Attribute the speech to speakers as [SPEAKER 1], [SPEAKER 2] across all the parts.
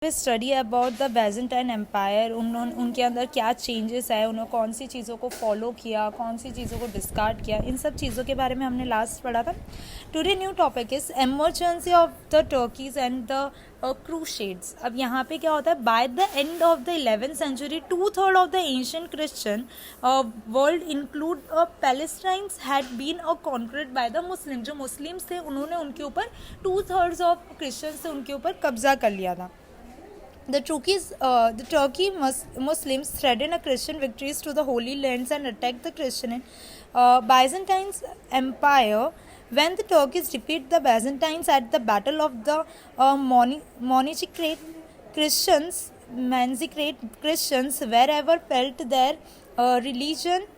[SPEAKER 1] Study about the Byzantine empire, उन्होंने उनके अंदर क्या चेंजेस आए, उन्होंने कौन सी चीज़ों को फॉलो किया, कौन सी चीज़ों को डिस्कार्ड किया, इन सब चीज़ों के बारे में हमने लास्ट पढ़ा था. Today new topic is emergency of the Turkeys and the crusades. अब यहाँ पे क्या होता है, by the end of the 11th century 2/3 of the ancient Christian world include Palestines had been conquered by the Muslim. जो Muslims थे उन्होंने उनके ऊपर 2/3 ऑफ क्रिश्चियंस से उनके ऊपर कब्जा कर लिया था. The Turkey Muslims threatened a Christian victories to the Holy Lands and attacked the Christian Byzantine Empire. When the Turks defeated the Byzantines at the Battle of the Manzikert Christians wherever felt their religion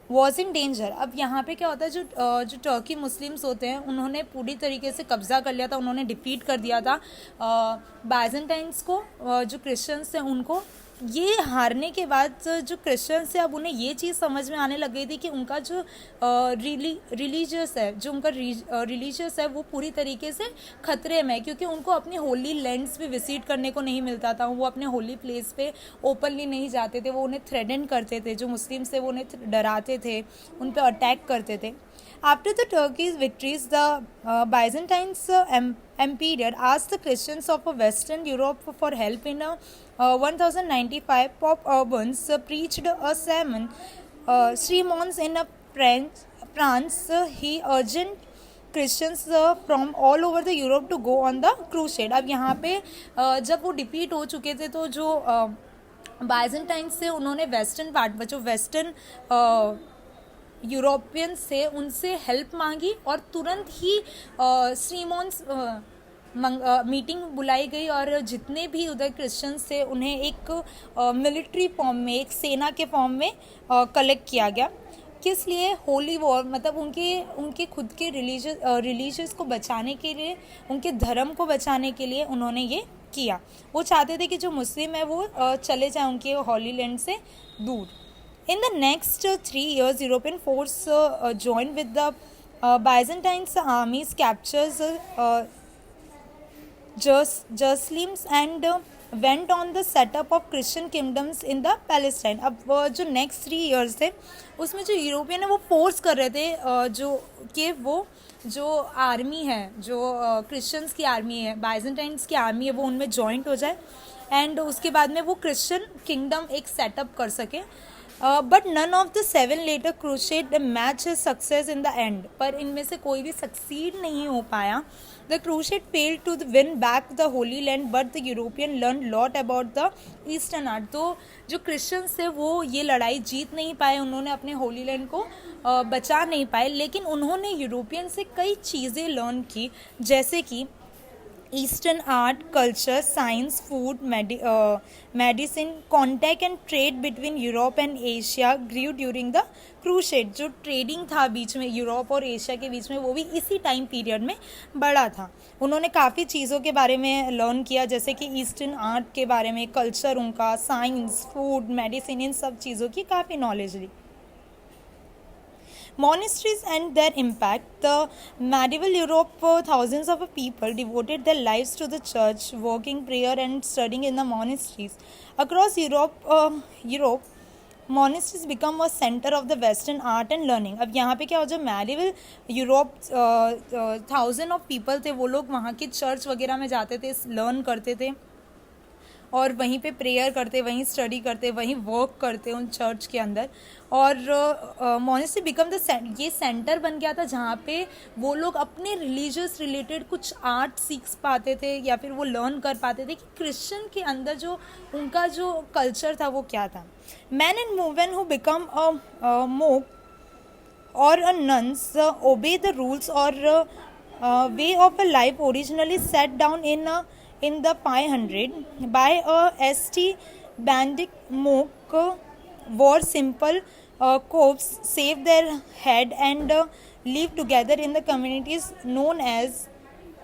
[SPEAKER 1] was in danger. अब यहाँ पे क्या होता है, जो Turkey Muslims होते हैं उन्होंने पूरी तरीके से कब्जा कर लिया था, उन्होंने डिफीट कर दिया था बाइजेंटाइंस को. जो क्रिश्चियंस थे उनको ये हारने के बाद जो क्रिश्चियंस थे अब उन्हें ये चीज़ समझ में आने लग गई थी कि उनका जो रिलीजियस है, जो उनका रिलीजियस है वो पूरी तरीके से खतरे में है, क्योंकि उनको अपनी होली लैंड्स पे विजिट करने को नहीं मिलता था. वो अपने होली प्लेस पे ओपनली नहीं जाते थे, वो उन्हें थ्रेटन करते थे. जो मुस्लिम्स थे वो उन्हें डराते थे, उन पर अटैक करते थे. After the Turkey's victories, the Byzantines Empire asked the Christians of Western Europe for help. In 1095, Pope Urban preached a sermon, sermons in France. He urged Christians from all over the Europe to go on the crusade. अब यहाँ पे जब वो defeat हो चुके थे तो जो बाइजेंटाइन्स से उन्होंने वेस्टर्न पार्ट, जो वेस्टर्न यूरोपियंस से उनसे हेल्प मांगी और तुरंत ही सीमोन्स मीटिंग बुलाई गई और जितने भी उधर क्रिश्चियंस थे उन्हें एक मिलिट्री फॉर्म में, एक सेना के फॉर्म में कलेक्ट किया गया. किस लिए? होली वॉर, मतलब उनके खुद के रिलीजियस को बचाने के लिए, उनके धर्म को बचाने के लिए उन्होंने ये किया. वो चाहते थे कि जो मुस्लिम है वो चले जाए उनके होली लैंड से दूर. In the next 3 years, European force joined with the Byzantine armies, captures Jerusalem and went on the setup of Christian kingdoms in the Palestine. अब जो next 3 years थे उसमें जो यूरोपियन है वो फोर्स कर रहे थे जो कि वो जो आर्मी है, जो क्रिश्चियंस की आर्मी है, बाइजेंटाइन्स की आर्मी है, वो उनमें जॉइंट हो जाए एंड उसके बाद में वो क्रिश्चियन किंगडम एक सेटअप कर सके. But none of the 7 later crusade match success in the end. पर इनमें से कोई भी सक्सीड नहीं हो पाया. The crusade failed to win back the holy land but the European learn lot about the eastern art. तो जो क्रिश्चियंस थे वो ये लड़ाई जीत नहीं पाए, उन्होंने अपने होली लैंड को बचा नहीं पाए, लेकिन उन्होंने यूरोपियन से कई चीज़ें लर्न की, जैसे कि Eastern art, culture, science, food, medicine, contact and trade between Europe and Asia grew during the crusade. जो ट्रेडिंग था बीच में यूरोप और एशिया के बीच में वो भी इसी टाइम पीरियड में बढ़ा था. उन्होंने काफ़ी चीज़ों के बारे में लर्न किया, जैसे कि ईस्टर्न आर्ट के बारे में, कल्चर उनका, साइंस, फूड, मेडिसिन, इन सब चीज़ों की काफ़ी नॉलेज ली. Monasteries and their impact. The medieval Europe, thousands of people devoted their lives to the church, working, prayer, and studying in the monasteries. Across Europe, monasteries become a center of the Western art and learning. अब यहाँ पे क्या हो, जो medieval Europe 1000 of people थे, वो लोग वहाँ की चर्च वगैरह में जाते थे, लर्न करते थे और वहीं पे प्रेयर करते, वहीं स्टडी करते, वहीं वर्क करते उन चर्च के अंदर. और मोनेस्ट्री बिकम द ये सेंटर बन गया था जहाँ पे वो लोग अपने रिलीजियस रिलेटेड कुछ आर्ट सीख पाते थे या फिर वो लर्न कर पाते थे कि क्रिश्चियन के अंदर जो उनका जो कल्चर था वो क्या था. Man and women who become a monk or a nuns obey the rules or way of a life originally set down in the 500 by a St. Benedict monk. Wore simple copes, save their head and live together in the communities known as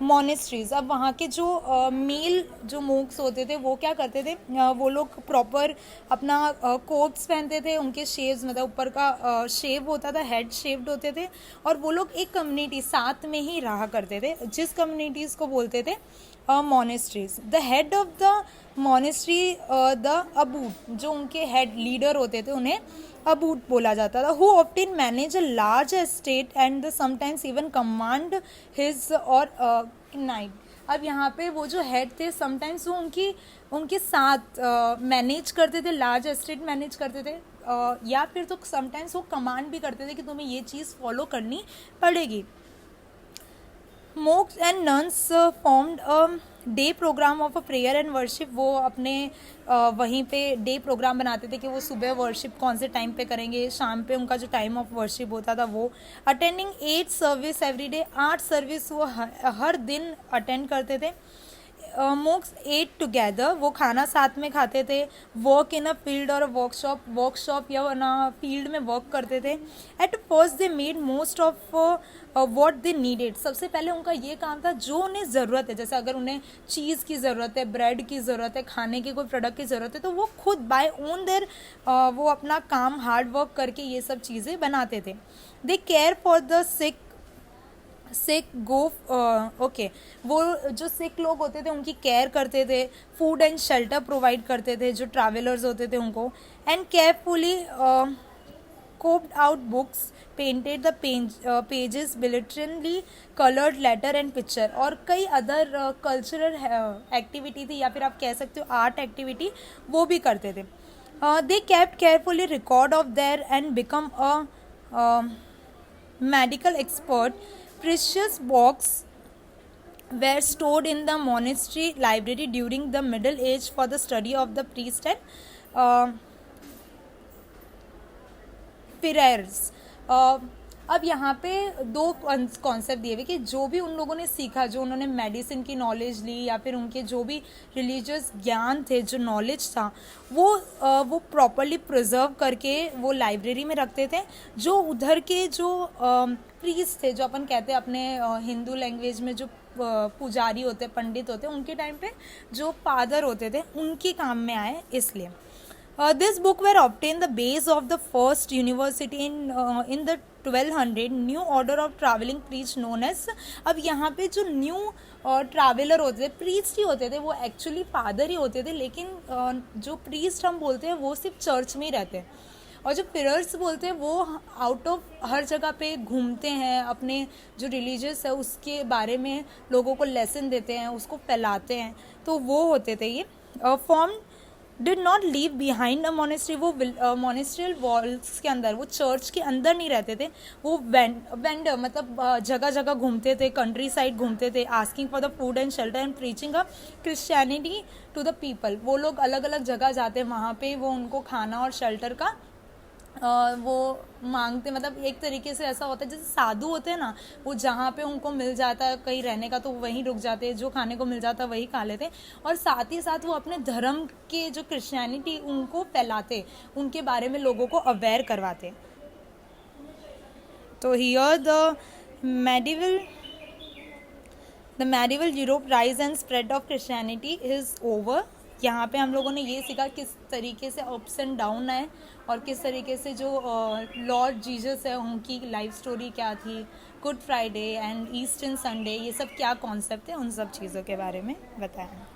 [SPEAKER 1] monasteries. अब वहाँ के जो mail जो MOOCs होते थे वो क्या करते थे, वो लोग प्रॉपर अपना कोट्स पहनते थे, उनके शेव्स मतलब ऊपर का शेव होता था, हेड शेव्ड होते थे, और वो लोग एक कम्युनिटी साथ में ही रहा करते थे जिस कम्युनिटीज़ को बोलते थे monasteries. The head of the monastery the abbot, जो उनके हेड लीडर होते थे उन्हें अबूट बोला जाता था, who often manage a large estate and sometimes even command his और नाइट। अब यहाँ पे वो जो हेड थे समटाइम्स वो उनके साथ मैनेज करते थे, लार्ज एस्टेट मैनेज करते थे, या फिर तो समटाइम्स वो कमांड भी करते थे कि तुम्हें ये चीज़ फॉलो करनी पड़ेगी। Monks and nuns formed a day program of a prayer and worship. वो अपने वहीं पे डे प्रोग्राम बनाते थे कि वो सुबह वर्शिप कौन से टाइम पे करेंगे, शाम पे उनका जो टाइम ऑफ वर्शिप होता था वो। Attending 8 service every day, 8 service वो हर दिन अटेंड करते थे। मोक्स एट टुगेदर, वो खाना साथ में खाते थे। वर्क इन अ फील्ड और वर्कशॉप या ना फील्ड में वर्क करते थे। At first they made most of what they needed, सबसे पहले उनका ये काम था जो उन्हें ज़रूरत है, जैसे अगर उन्हें चीज़ की ज़रूरत है, ब्रेड की ज़रूरत है, खाने के कोई प्रोडक्ट की ज़रूरत है, तो वो खुद बाय ओन देयर वो अपना काम हार्ड वर्क करके ये सब चीज़ें बनाते थे। They care for the sick go okay, वो जो सिक लोग होते थे उनकी केयर करते थे। फूड एंड शेल्टर प्रोवाइड करते थे जो ट्रैवलर्स होते थे उनको। And carefully copied out books, painted the pages, brilliantly coloured letter and picture, और कई अदर कल्चरल एक्टिविटी थी या फिर आप कह सकते हो आर्ट एक्टिविटी, वो भी करते थे। They kept carefully record of their and become a medical expert. Precious books were stored in the monastery library during the Middle Age for the study of the priest and prayers. अब यहाँ पे दो concept दिए हुए कि जो भी उन लोगों ने सीखा, जो उन्होंने मेडिसिन की नॉलेज ली या फिर उनके जो भी रिलीजियस ज्ञान थे, जो नॉलेज था, वो प्रॉपरली प्रिजर्व करके वो लाइब्रेरी में रखते थे। जो उधर के जो प्रीस्ट थे, जो अपन कहते हैं अपने हिंदू लैंग्वेज में जो पुजारी होते, पंडित होते, उनके टाइम पे जो फादर होते थे उनके काम में आए, इसलिए। This book were obtained the base of the first university in the 1200 new order of traveling priest known as। अब यहाँ पे जो न्यू ट्रैवलर होते थे, प्रीस्ट ही होते थे, वो एक्चुअली फादर ही होते थे, लेकिन जो प्रीस्ट हम बोलते हैं वो सिर्फ चर्च में ही रहते हैं, और जो प्रेयर्स बोलते हैं वो आउट ऑफ हर जगह पे घूमते हैं, अपने जो रिलीजियस है उसके बारे में लोगों को लेसन देते हैं, उसको फैलाते हैं, तो वो होते थे ये। Form did not leave behind a monastery, वो मोनेस्ट्रियल वॉल्स के अंदर, वो चर्च के अंदर नहीं रहते थे, वो वेंडर मतलब जगह जगह घूमते थे, कंट्री साइड घूमते थे, asking for the food and shelter and preaching a Christianity to the people. वो लोग अलग अलग जगह जाते हैं, वहाँ पे वो उनको खाना और शेल्टर का वो मांगते, मतलब एक तरीके से ऐसा होता है जैसे साधु होते हैं ना, वो जहाँ पे उनको मिल जाता है कहीं रहने का तो वहीं रुक जाते हैं, जो खाने को मिल जाता है वही खा लेते हैं, और साथ ही साथ वो अपने धर्म के जो क्रिश्चियनिटी उनको फैलाते, उनके बारे में लोगों को अवेयर करवाते। तो here the medieval Europe rise and spread of Christianity is over. यहाँ पे हम लोगों ने ये सीखा किस तरीके से अप्स एंड डाउन है, और किस तरीके से जो लॉर्ड जीसस है उनकी लाइफ स्टोरी क्या थी, good Friday and eastern Sunday, ये सब क्या कॉन्सेप्ट है, उन सब चीज़ों के बारे में बताया।